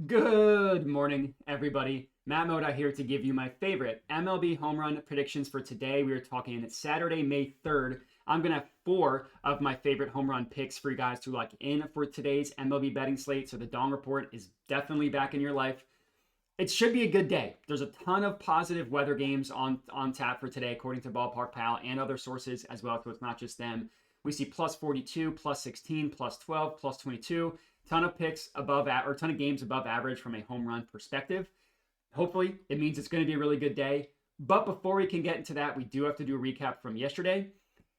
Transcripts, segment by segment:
Good morning, everybody. Matt Moda here to give you my favorite MLB home run predictions for today. We are talking Saturday, May 3rd. I'm going to have four of my favorite home run picks for you guys to lock in for today's MLB betting slate. So the Dong Report is definitely back in your life. It should be a good day. There's a ton of positive weather games on tap for today, according to Ballpark Pal and other sources as well. So it's not just them. We see plus 42, plus 16, plus 12, plus 22. Ton of picks above or ton of games above average from a home run perspective. Hopefully, it means it's going to be a really good day. But before we can get into that, we do have to do a recap from yesterday,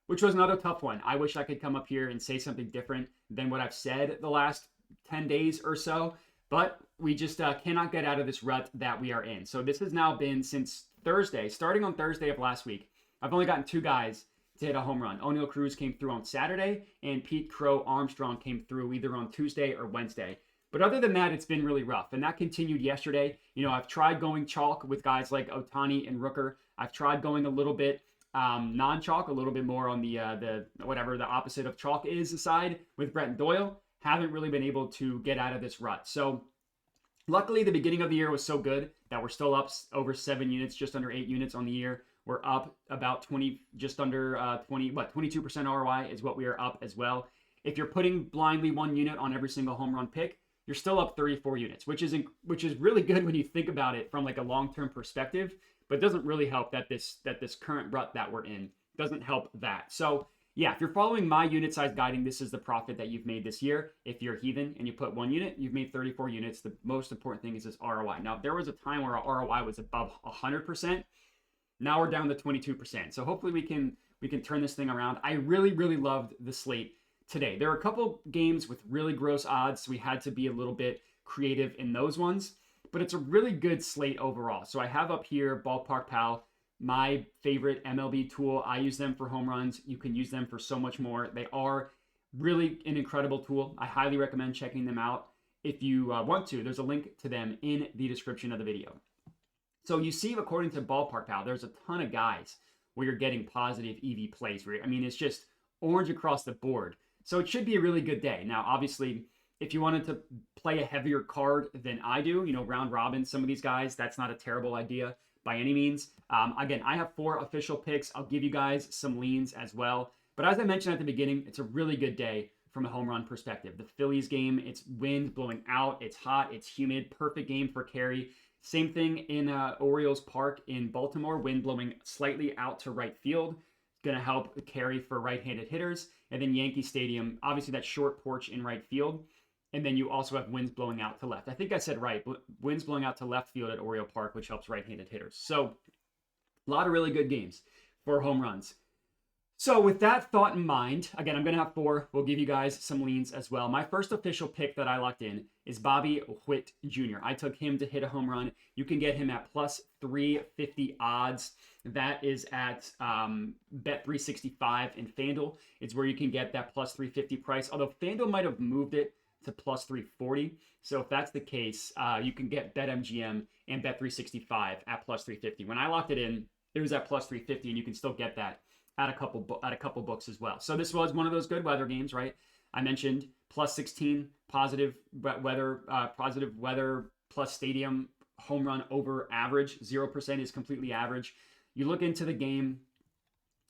which was another tough one. I wish I could come up here and say something different than what I've said the last 10 days or so, but we just cannot get out of this rut that we are in. So this has now been since Thursday, starting on Thursday of last week. I've only gotten two guys to hit a home run. O'Neill Cruz came through on Saturday, and Pete Crow Armstrong came through either on Tuesday or Wednesday. But other than that, it's been really rough, and that continued yesterday. You know, I've tried going chalk with guys like Ohtani and Rooker. I've tried going a little bit non-chalk, a little bit more on the whatever the opposite of chalk is side with Brett and Doyle. Haven't really been able to get out of this rut. So luckily, the beginning of the year was so good that we're still up over 7 units, just under 8 units on the year. We're up about 20, just under 22% ROI is what we are up as well. If you're putting blindly 1 unit on every single home run pick, you're still up 34 units, which is really good when you think about it from like a long-term perspective, but it doesn't really help that this current rut that we're in doesn't help that. So yeah, if you're following my unit size guiding, this is the profit that you've made this year. If you're a heathen and you put 1 unit, you've made 34 units. The most important thing is this ROI. Now, if there was a time where our ROI was above 100%, now we're down to 22%. So hopefully we can turn this thing around. I really, really loved the slate today. There are a couple games with really gross odds, so we had to be a little bit creative in those ones. But it's a really good slate overall. So I have up here Ballpark Pal, my favorite MLB tool. I use them for home runs. You can use them for so much more. They are really an incredible tool. I highly recommend checking them out if you want to. There's a link to them in the description of the video. So you see, according to Ballpark Pal, there's a ton of guys where you're getting positive EV plays. I mean, it's just orange across the board. So it should be a really good day. Now, obviously, if you wanted to play a heavier card than I do, you know, round robin, some of these guys, that's not a terrible idea by any means. Again, I have 4 official picks. I'll give you guys some leans as well. But as I mentioned at the beginning, it's a really good day from a home run perspective. The Phillies game, it's wind blowing out, it's hot, it's humid, perfect game for carry. Same thing in Orioles Park in Baltimore, wind blowing slightly out to right field. Going to help carry for right-handed hitters. And then Yankee Stadium, obviously that short porch in right field. And then you also have winds blowing out to left. I think I said right, winds blowing out to left field at Oriole Park, which helps right-handed hitters. So a lot of really good games for home runs. So with that thought in mind, again, I'm going to have 4. We'll give you guys some leans as well. My first official pick that I locked in is Bobby Whit Jr. I took him to hit a home run. You can get him at plus 350 odds. That is at Bet365 in FanDuel. It's where you can get that plus 350 price, although FanDuel might have moved it to plus 340. So if that's the case, you can get BetMGM and Bet365 at plus 350. When I locked it in, it was at plus 350, and you can still get that at a couple books as well. So this was one of those good weather games, right? I mentioned plus 16 positive weather plus stadium home run over average. 0% is completely average. You look into the game,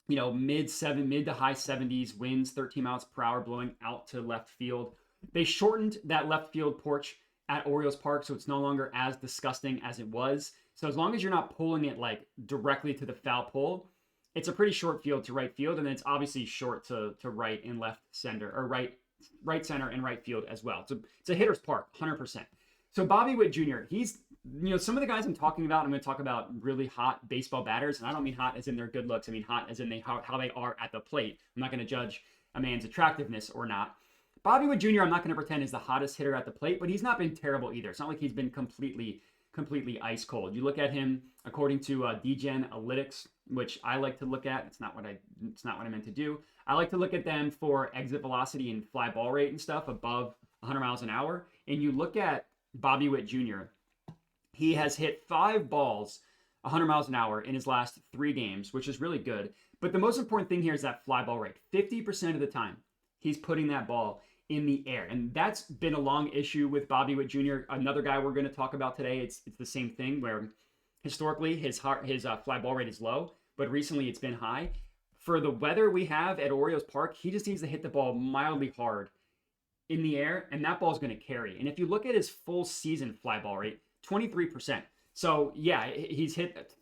you know, mid to high 70s winds, 13 miles per hour blowing out to left field. They shortened that left field porch at Orioles Park, so it's no longer as disgusting as it was. So as long as you're not pulling it like directly to the foul pole, it's a pretty short field to right field, and then it's obviously short to right and left center, or right center and right field as well. So it's a hitter's park, 100%. So Bobby Witt Jr., he's, you know, some of the guys I'm talking about, I'm going to talk about really hot baseball batters, and I don't mean hot as in their good looks. I mean hot as in how they are at the plate. I'm not going to judge a man's attractiveness or not. Bobby Witt Jr., I'm not going to pretend is the hottest hitter at the plate, but he's not been terrible either. It's not like he's been completely ice cold. You look at him according to DGen Analytics, which I like to look at. It's not what I meant to do. I like to look at them for exit velocity and fly ball rate and stuff above 100 miles an hour. And you look at Bobby Witt Jr., he has hit 5 balls 100 miles an hour in his last 3 games, which is really good. But the most important thing here is that fly ball rate. 50% of the time, he's putting that ball in the air. And that's been a long issue with Bobby Witt Jr. Another guy we're going to talk about today, it's the same thing where historically his fly ball rate is low, but recently it's been high. For the weather we have at Orioles Park, he just needs to hit the ball mildly hard in the air, and that ball's going to carry. And if you look at his full season fly ball rate, 23%. So yeah, he's hit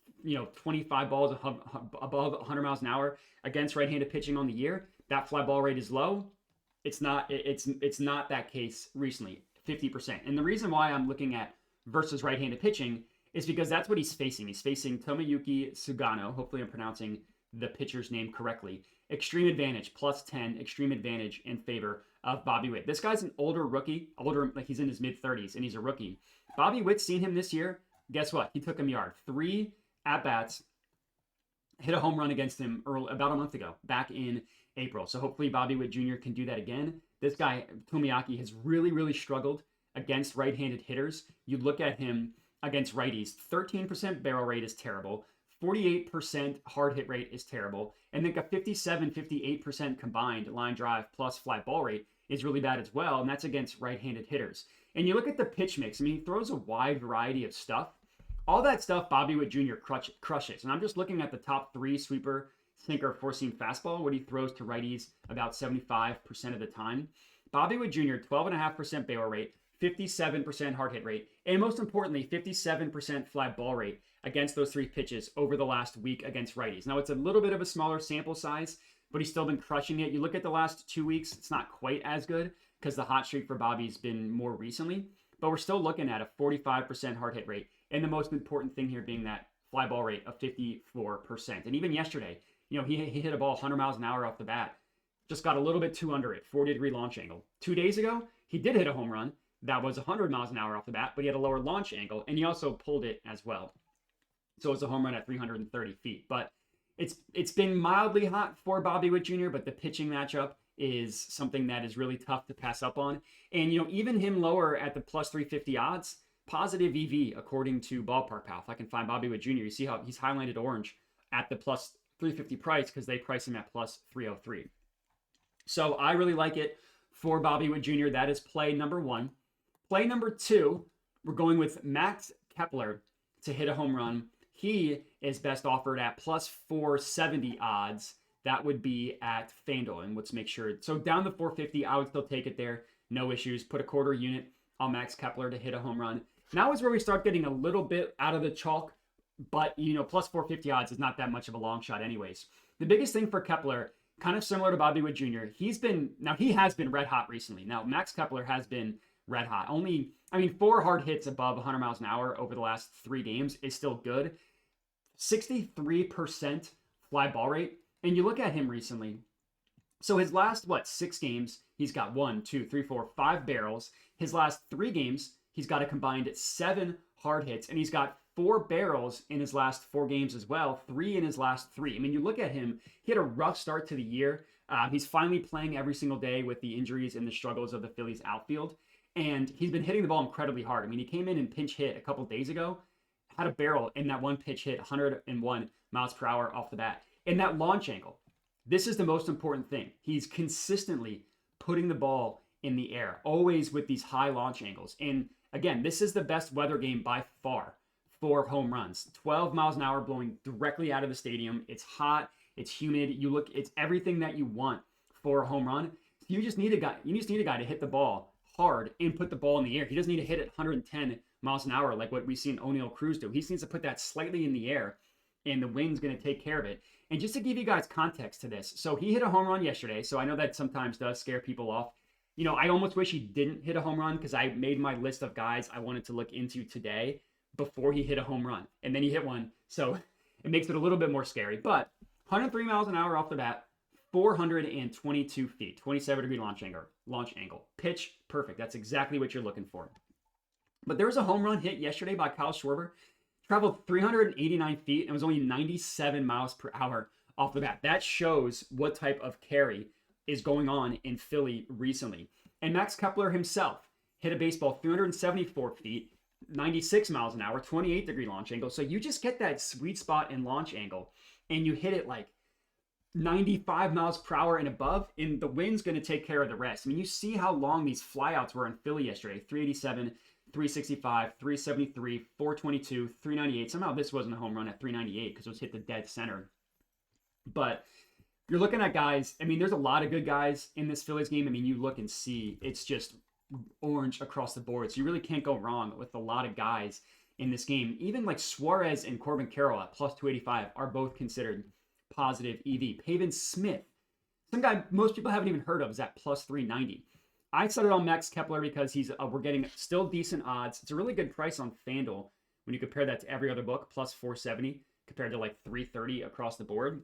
25 balls above 100 miles an hour against right-handed pitching on the year. That fly ball rate is low. It's not that case recently, 50%. And the reason why I'm looking at versus right-handed pitching is because that's what he's facing. He's facing Tomoyuki Sugano. Hopefully I'm pronouncing the pitcher's name correctly. Extreme advantage, plus 10, extreme advantage in favor of Bobby Witt. This guy's an older rookie, like he's in his mid-30s, and he's a rookie. Bobby Witt's seen him this year. Guess what? He took him yard. 3 at-bats, hit a home run against him about a month ago, back in April. So hopefully Bobby Witt Jr. can do that again. This guy, Tomoyuki, has really, really struggled against right-handed hitters. You look at him against righties, 13% barrel rate is terrible. 48% hard hit rate is terrible. And then a 58% combined line drive plus fly ball rate is really bad as well. And that's against right-handed hitters. And you look at the pitch mix. I mean, he throws a wide variety of stuff. All that stuff Bobby Witt Jr. crushes. And I'm just looking at the top 3 sweeper, sinker, 4-seam fastball, what he throws to righties about 75% of the time. Bobby Witt Jr., 12.5% barrel rate, 57% hard hit rate, and most importantly, 57% fly ball rate against those 3 pitches over the last week against righties. Now, it's a little bit of a smaller sample size, but he's still been crushing it. You look at the last 2 weeks, it's not quite as good because the hot streak for Bobby's been more recently, but we're still looking at a 45% hard hit rate, and the most important thing here being that fly ball rate of 54%. And even yesterday, he hit a ball 100 miles an hour off the bat, just got a little bit too under it, 40-degree launch angle. 2 days ago, he did hit a home run. That was 100 miles an hour off the bat, but he had a lower launch angle, and he also pulled it as well. So it's a home run at 330 feet. But it's been mildly hot for Bobby Witt Jr., but the pitching matchup is something that is really tough to pass up on. And, even him lower at the plus 350 odds, positive EV according to Ballpark Pal. If I can find Bobby Witt Jr., you see how he's highlighted orange at the plus 350 price because they price him at plus 303. So I really like it for Bobby Witt Jr. That is play number 1. Play number 2, we're going with Max Kepler to hit a home run. He is best offered at plus 470 odds. That would be at FanDuel. And let's make sure. So down to 450, I would still take it there. No issues. Put a quarter unit on Max Kepler to hit a home run. Now is where we start getting a little bit out of the chalk. But, plus 450 odds is not that much of a long shot anyways. The biggest thing for Kepler, kind of similar to Bobby Witt Jr., he has been red hot recently. Now, Max Kepler has been red hot. 4 hard hits above 100 miles an hour over the last 3 games is still good. 63% fly ball rate. And you look at him recently. So his last, 6 games, he's got 5 barrels. His last 3 games, he's got a combined 7 hard hits. And he's got 4 barrels in his last 4 games as well. 3 in his last 3. You look at him, he had a rough start to the year. He's finally playing every single day with the injuries and the struggles of the Phillies outfield. And he's been hitting the ball incredibly hard. He came in and pinch hit a couple days ago, had a barrel in that one pitch hit, 101 miles per hour off the bat. And that launch angle, this is the most important thing. He's consistently putting the ball in the air, always with these high launch angles. And again, this is the best weather game by far for home runs. 12 miles an hour blowing directly out of the stadium. It's hot, it's humid. It's everything that you want for a home run. You just need a guy to hit the ball hard and put the ball in the air. He doesn't need to hit it 110 miles an hour like what we've seen O'Neal Cruz do. He needs to put that slightly in the air, and the wind's going to take care of it. And just to give you guys context to this, so he hit a home run yesterday, so I know that sometimes does scare people off. I almost wish he didn't hit a home run because I made my list of guys I wanted to look into today before he hit a home run. And then he hit one, so it makes it a little bit more scary. But 103 miles an hour off the bat, 422 feet, 27-degree launch angle. Pitch perfect. That's exactly what you're looking for. But there was a home run hit yesterday by Kyle Schwarber. Traveled 389 feet and was only 97 miles per hour off the bat. That shows what type of carry is going on in Philly recently. And Max Kepler himself hit a baseball 374 feet, 96 miles an hour, 28-degree launch angle. So you just get that sweet spot in launch angle, and you hit it like 95 miles per hour and above, and the wind's going to take care of the rest. I mean, you see how long these flyouts were in Philly yesterday. 387, 365, 373, 422, 398. Somehow this wasn't a home run at 398 because it was hit the dead center. But you're looking at guys, I mean, there's a lot of good guys in this Phillies game. I mean, you look and see it's just orange across the board. So you really can't go wrong with a lot of guys in this game. Even like Suarez and Corbin Carroll at plus 285 are both considered positive EV. Pavin Smith, some guy most people haven't even heard of, is at plus 390. I started on Max Kepler because we're getting still decent odds. It's a really good price on FanDuel when you compare that to every other book, plus 470 compared to like 330 across the board.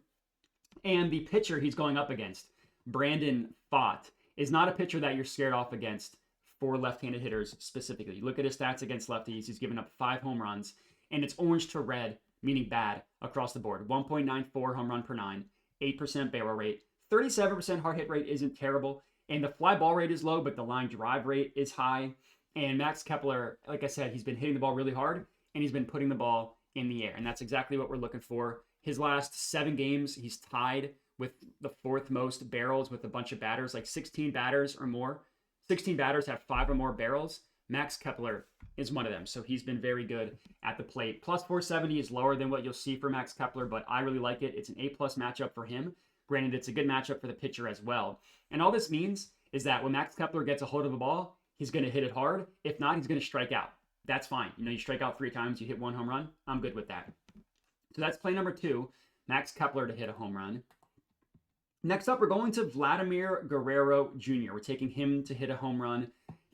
And the pitcher he's going up against, Brandon Pfaadt, is not a pitcher that you're scared off against for left-handed hitters specifically. You look at his stats against lefties, he's given up 5 home runs, and it's orange to red, meaning bad, across the board. 1.94 home run per 9, 8% barrel rate, 37% hard hit rate isn't terrible, and the fly ball rate is low, but the line drive rate is high. And Max Kepler, like I said, he's been hitting the ball really hard, and he's been putting the ball in the air, and that's exactly what we're looking for. His last 7 games, he's tied with the 4th most barrels with a bunch of batters, like 16 batters or more. 16 batters have 5 or more barrels. Max Kepler is one of them, so he's been very good at the plate. Plus 470 is lower than what you'll see for Max Kepler, but I really like it. It's an A-plus matchup for him. Granted, it's a good matchup for the pitcher as well. And all this means is that when Max Kepler gets a hold of a ball, he's going to hit it hard. If not, he's going to strike out. That's fine. You know, you strike out 3 times, you hit 1 home run. I'm good with that. So that's play number 2, Max Kepler to hit a home run. Next up, we're going to Vladimir Guerrero Jr. We're taking him to hit a home run.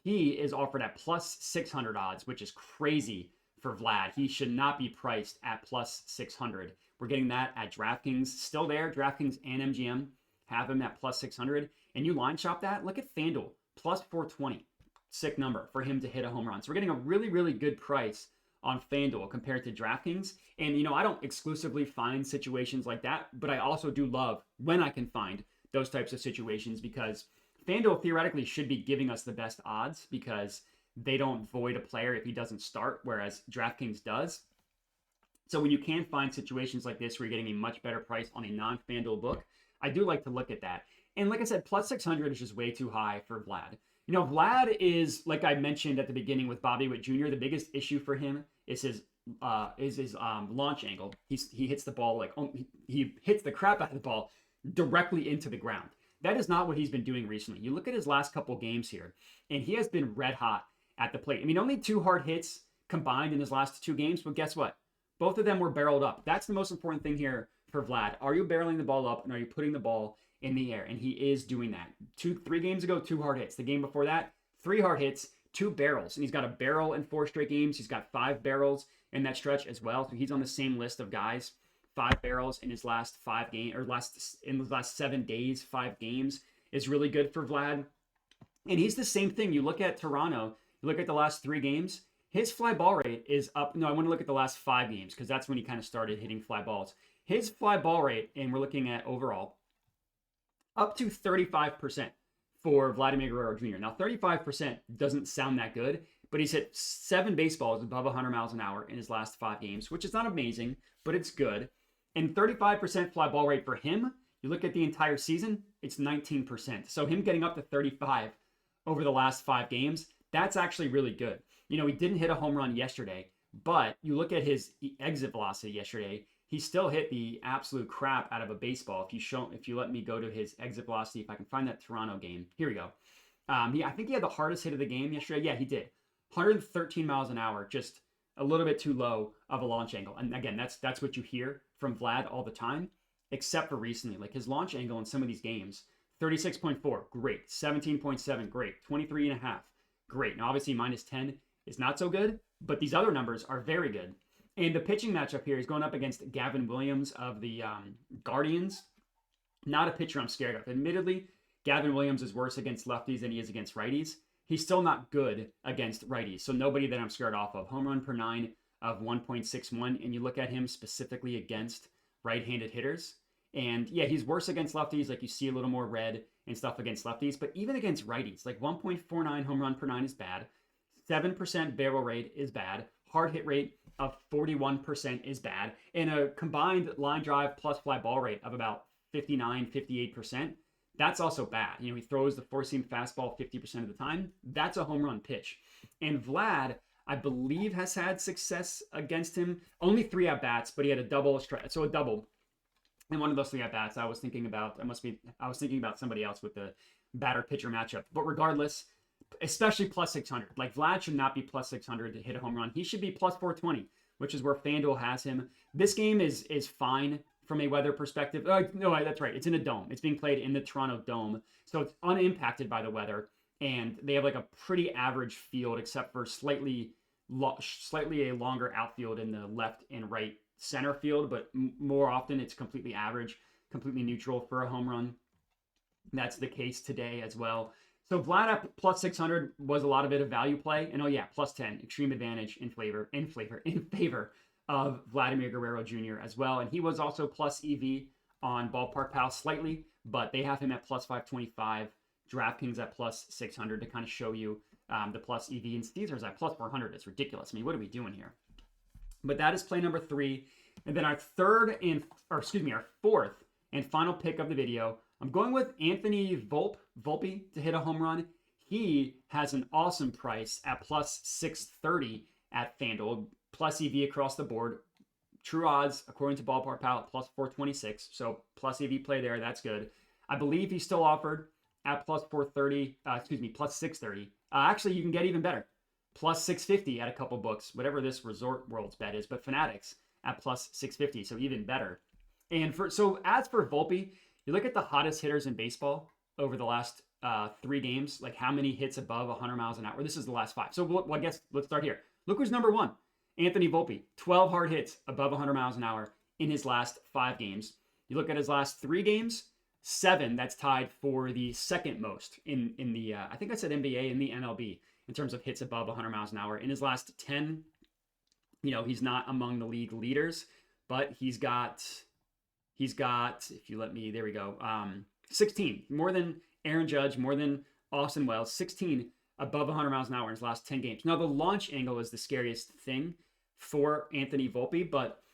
He is offered at plus 600 odds, which is crazy for Vlad. He should not be priced at plus 600. We're getting that at DraftKings. Still there, DraftKings and MGM have him at plus 600. And you line shop that, look at FanDuel, plus 420. Sick number for him to hit a home run. So we're getting a really, really good price on FanDuel compared to DraftKings. And, you know, I don't exclusively find situations like that, but I also do love when I can find those types of situations because FanDuel theoretically should be giving us the best odds because they don't void a player if he doesn't start, whereas DraftKings does. So when you can find situations like this where you're getting a much better price on a non-FanDuel book, I do like to look at that. And like I said, plus 600 is just way too high for Vlad. You know, Vlad is, like I mentioned at the beginning with Bobby Whit Jr., the biggest issue for him is his launch angle. He hits the ball he hits the crap out of the ball directly into the ground. That is not what he's been doing recently. You look at his last couple games here, and he has been red hot at the plate. I mean, only 2 hard hits combined in his last 2 games, but guess what? Both of them were barreled up. That's the most important thing here for Vlad. Are you barreling the ball up, and are you putting the ball in the air? And he is doing that. 3 games ago, 2 hard hits. The game before that, 3 hard hits, 2 barrels. And he's got a barrel in 4 straight games. He's got 5 barrels in that stretch as well. So he's on the same list of guys. 5 barrels in his last 5 games, or in his last 7 days, 5 games is really good for Vlad. And he's the same thing. You look at Toronto, you look at the last 3 games, his fly ball rate is up. No, I want to look at the last 5 games because that's when he kind of started hitting fly balls. His fly ball rate, and we're looking at overall, up to 35% for Vladimir Guerrero Jr. Now, 35% doesn't sound that good, but he's hit 7 baseballs above 100 miles an hour in his last 5 games, which is not amazing, but it's good. And 35% fly ball rate for him, you look at the entire season, it's 19%. So him getting up to 35 over the last 5 games, that's actually really good. You know, he didn't hit a home run yesterday, but you look at his exit velocity yesterday, he still hit the absolute crap out of a baseball. If you let me go to his exit velocity, if I can find that Toronto game. Here we go. I think he had the hardest hit of the game yesterday. Yeah, he did. 113 miles an hour, just a little bit too low of a launch angle. And again, that's what you hear from Vlad all the time, except for recently. Like his launch angle in some of these games, 36.4, great. 17.7, great. 23.5, great. Now, obviously, minus 10 is not so good, but these other numbers are very good. And the pitching matchup here is going up against Gavin Williams of the Guardians. Not a pitcher I'm scared of. Admittedly, Gavin Williams is worse against lefties than he is against righties. He's still not good against righties, so nobody that I'm scared off of. Home run per 9 of 1.61, and you look at him specifically against right-handed hitters. And yeah, he's worse against lefties, like you see a little more red and stuff against lefties, but even against righties, like 1.49 home run per 9 is bad. 7% barrel rate is bad. Hard hit rate of 41% is bad. And a combined line drive plus fly ball rate of about 59, 58%. That's also bad. You know, he throws the four-seam fastball 50% of the time. That's a home run pitch. And Vlad, I believe, has had success against him. Only 3 at-bats, but he had a double, so a double. And one of those 3 at-bats, I was thinking about somebody else with the batter-pitcher matchup. But regardless, especially plus 600. Like, Vlad should not be plus 600 to hit a home run. He should be plus 420, which is where FanDuel has him. This game is fine from a weather perspective. No, that's right. It's in a dome. It's being played in the Toronto Dome. So it's unimpacted by the weather. And they have like a pretty average field, except for slightly a longer outfield in the left and right center field. But more often it's completely average, completely neutral for a home run. That's the case today as well. So Vlad at plus 600 was a lot of it a value play. And plus 10, extreme advantage in favor of Vladimir Guerrero Jr. as well. And he was also plus EV on Ballpark Pal slightly, but they have him at plus 525, DraftKings at plus 600 to kind of show you the plus EV. And Caesars at plus 400. It's ridiculous. I mean, what are we doing here? But that is play number 3. And then our fourth and final pick of the video, I'm going with Anthony Vulpi to hit a home run. He has an awesome price at plus 630 at FanDuel, plus EV across the board. True odds, according to Ballpark Pal, at plus 426. So plus EV play there, that's good. I believe he's still offered at plus 630. Actually, you can get even better. Plus 650 at a couple books, whatever this Resort World's bet is, but Fanatics at plus 650, so even better. And as for Vulpi, you look at the hottest hitters in baseball over the last 3 games, like how many hits above 100 miles an hour. This is the last 5. So I guess let's start here. Look who's number 1. Anthony Vulpi, 12 hard hits above 100 miles an hour in his last 5 games. You look at his last 3 games, 7. That's tied for the second most in the, I think I said NBA, in the MLB in terms of hits above 100 miles an hour. In his last 10, he's not among the league leaders, but he's got, if you let me, there we go, 16. More than Aaron Judge, more than Austin Wells, 16 above 100 miles an hour in his last 10 games. Now, the launch angle is the scariest thing for Anthony Vulpi, but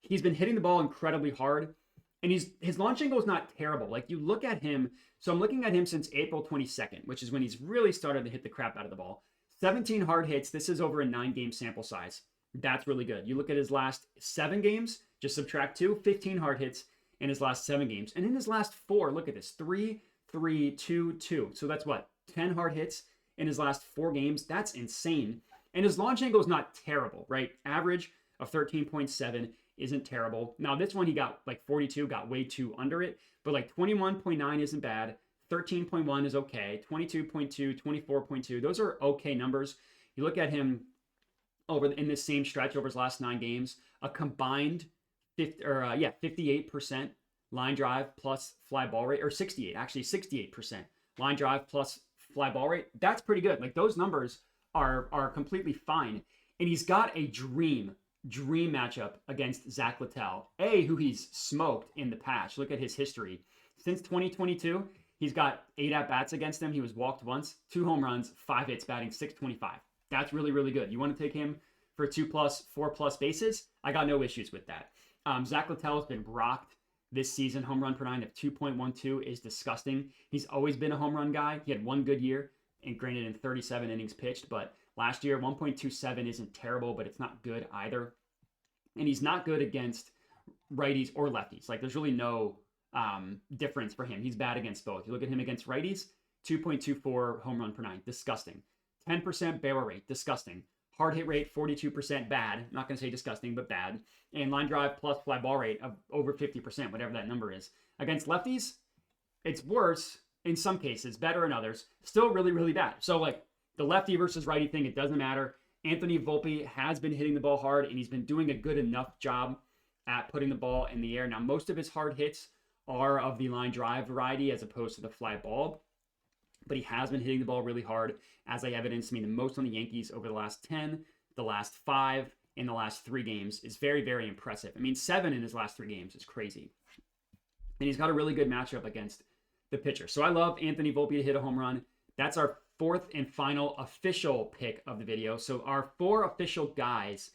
he's been hitting the ball incredibly hard, and his launch angle is not terrible. Like, you look at him, so I'm looking at him since April 22nd, which is when he's really started to hit the crap out of the ball. 17 hard hits. This is over a 9-game sample size. That's really good. You look at his last 7 games, just subtract 2, 15 hard hits in his last 7 games. And in his last 4, look at this, 3, 3, 2, 2. So that's what, 10 hard hits in his last 4 games. That's insane. And his launch angle is not terrible, right? Average of 13.7 isn't terrible. Now, this one he got like 42, got way too under it, but like 21.9 isn't bad. 13.1 is okay. 22.2, 24.2, those are okay numbers. You look at him in this same stretch over his last 9 games, a combined 58% line drive plus fly ball rate, or 68% line drive plus fly ball rate. That's pretty good. Like, those numbers are completely fine. And he's got a dream matchup against Zach Littell, who he's smoked in the past. Look at his history. Since 2022, he's got 8 at-bats against him. He was walked once, 2 home runs, 5 hits, batting .625. That's really, really good. You want to take him for 2+, 4+ bases? I got no issues with that. Zach Littell has been rocked this season. Home run per 9 of 2.12 is disgusting. He's always been a home run guy. He had 1 good year, and granted in 37 innings pitched, but last year 1.27 isn't terrible, but it's not good either. And he's not good against righties or lefties. Like, there's really no difference for him. He's bad against both. You look at him against righties, 2.24 home run per 9, disgusting. 10% barrel rate, disgusting. Hard hit rate, 42%, bad. Not going to say disgusting, but bad. And line drive plus fly ball rate of over 50%, whatever that number is. Against lefties, it's worse in some cases, better in others. Still really, really bad. So, like, the lefty versus righty thing, it doesn't matter. Anthony Vulpi has been hitting the ball hard, and he's been doing a good enough job at putting the ball in the air. Now, most of his hard hits are of the line drive variety as opposed to the fly ball, but he has been hitting the ball really hard, as I evidenced. I mean, the most on the Yankees over the last 10, the last 5, and the last 3 games is very, very impressive. I mean, 7 in his last 3 games is crazy. And he's got a really good matchup against the pitcher. So I love Anthony Vulpi to hit a home run. That's our 4th and final official pick of the video. So our 4 official guys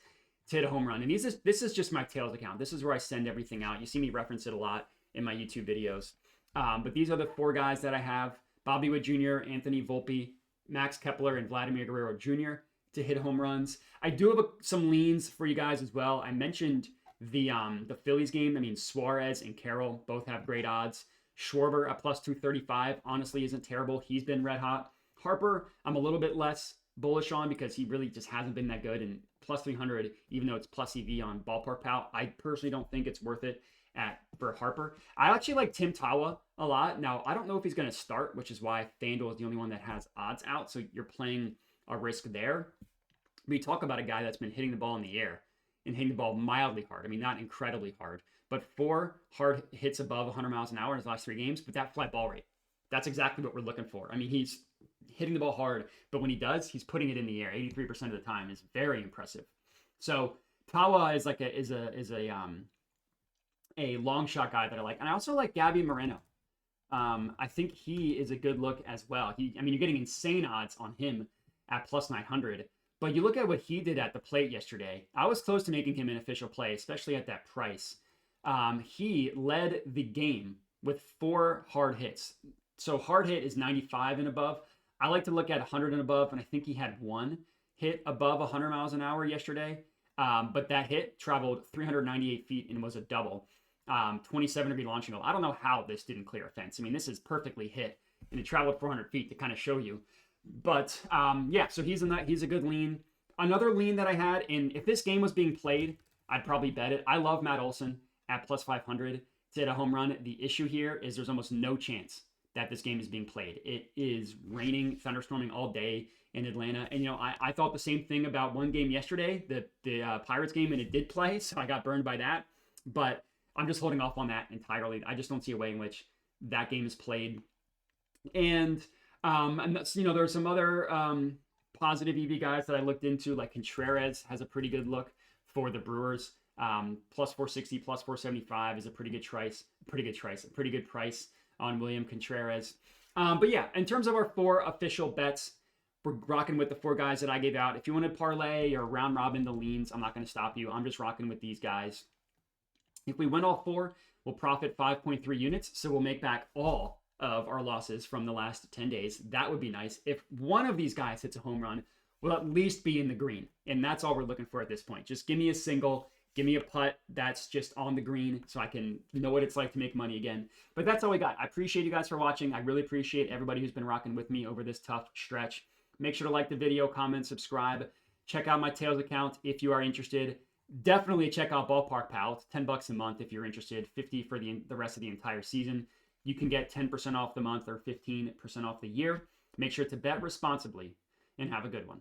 to hit a home run. And this is just my Tails account. This is where I send everything out. You see me reference it a lot in my YouTube videos. But these are the 4 guys that I have: Bobby Whit Jr., Anthony Vulpi, Max Kepler, and Vladimir Guerrero Jr. to hit home runs. I do have some leans for you guys as well. I mentioned the Phillies game. I mean, Suarez and Carroll both have great odds. Schwarber at plus 235 honestly isn't terrible. He's been red hot. Harper, I'm a little bit less bullish on because he really just hasn't been that good. And plus 300, even though it's plus EV on Ballpark Pal, I personally don't think it's worth it for Harper. I actually like Tim Tawa a lot. Now, I don't know if he's going to start, which is why FanDuel is the only one that has odds out. So you're playing a risk there. We talk about a guy that's been hitting the ball in the air and hitting the ball mildly hard. I mean, not incredibly hard, but 4 hard hits above 100 miles an hour in his last 3 games. But that fly ball rate, that's exactly what we're looking for. I mean, he's hitting the ball hard, but when he does, he's putting it in the air 83% of the time. Is very impressive. So Tawa is like a long shot guy that I like. And I also like Gabby Moreno. I think he is a good look as well. I mean, you're getting insane odds on him at plus 900. But you look at what he did at the plate yesterday. I was close to making him an official play, especially at that price. He led the game with 4 hard hits. So hard hit is 95 and above. I like to look at 100 and above, and I think he had 1 hit above 100 miles an hour yesterday. But that hit traveled 398 feet and was a double. 27-degree launch angle. I don't know how this didn't clear a fence. I mean, this is perfectly hit, and it traveled 400 feet to kind of show you. But yeah, so he's a good lean. Another lean that I had, and if this game was being played, I'd probably bet it. I love Matt Olson at plus 500 to hit a home run. The issue here is there's almost no chance that this game is being played. It is raining, thunderstorming all day in Atlanta. And, I thought the same thing about one game yesterday, the Pirates game, and it did play, so I got burned by that. But I'm just holding off on that entirely. I just don't see a way in which that game is played. And that's, there are some other positive EV guys that I looked into, like Contreras has a pretty good look for the Brewers. Plus 460, plus 475 is a pretty good price on William Contreras. But yeah, in terms of our 4 official bets, we're rocking with the 4 guys that I gave out. If you want to parlay or round robin the leans, I'm not going to stop you. I'm just rocking with these guys. If we win all 4, we'll profit 5.3 units. So we'll make back all of our losses from the last 10 days. That would be nice. If one of these guys hits a home run, we'll at least be in the green. And that's all we're looking for at this point. Just give me a single, give me a putt that's just on the green so I can know what it's like to make money again. But that's all we got. I appreciate you guys for watching. I really appreciate everybody who's been rocking with me over this tough stretch. Make sure to like the video, comment, subscribe. Check out my Tails account if you are interested. Definitely check out Ballpark Pal. It's $10 a month if you're interested, $50 for the rest of the entire season. You can get 10% off the month or 15% off the year. Make sure to bet responsibly and have a good one.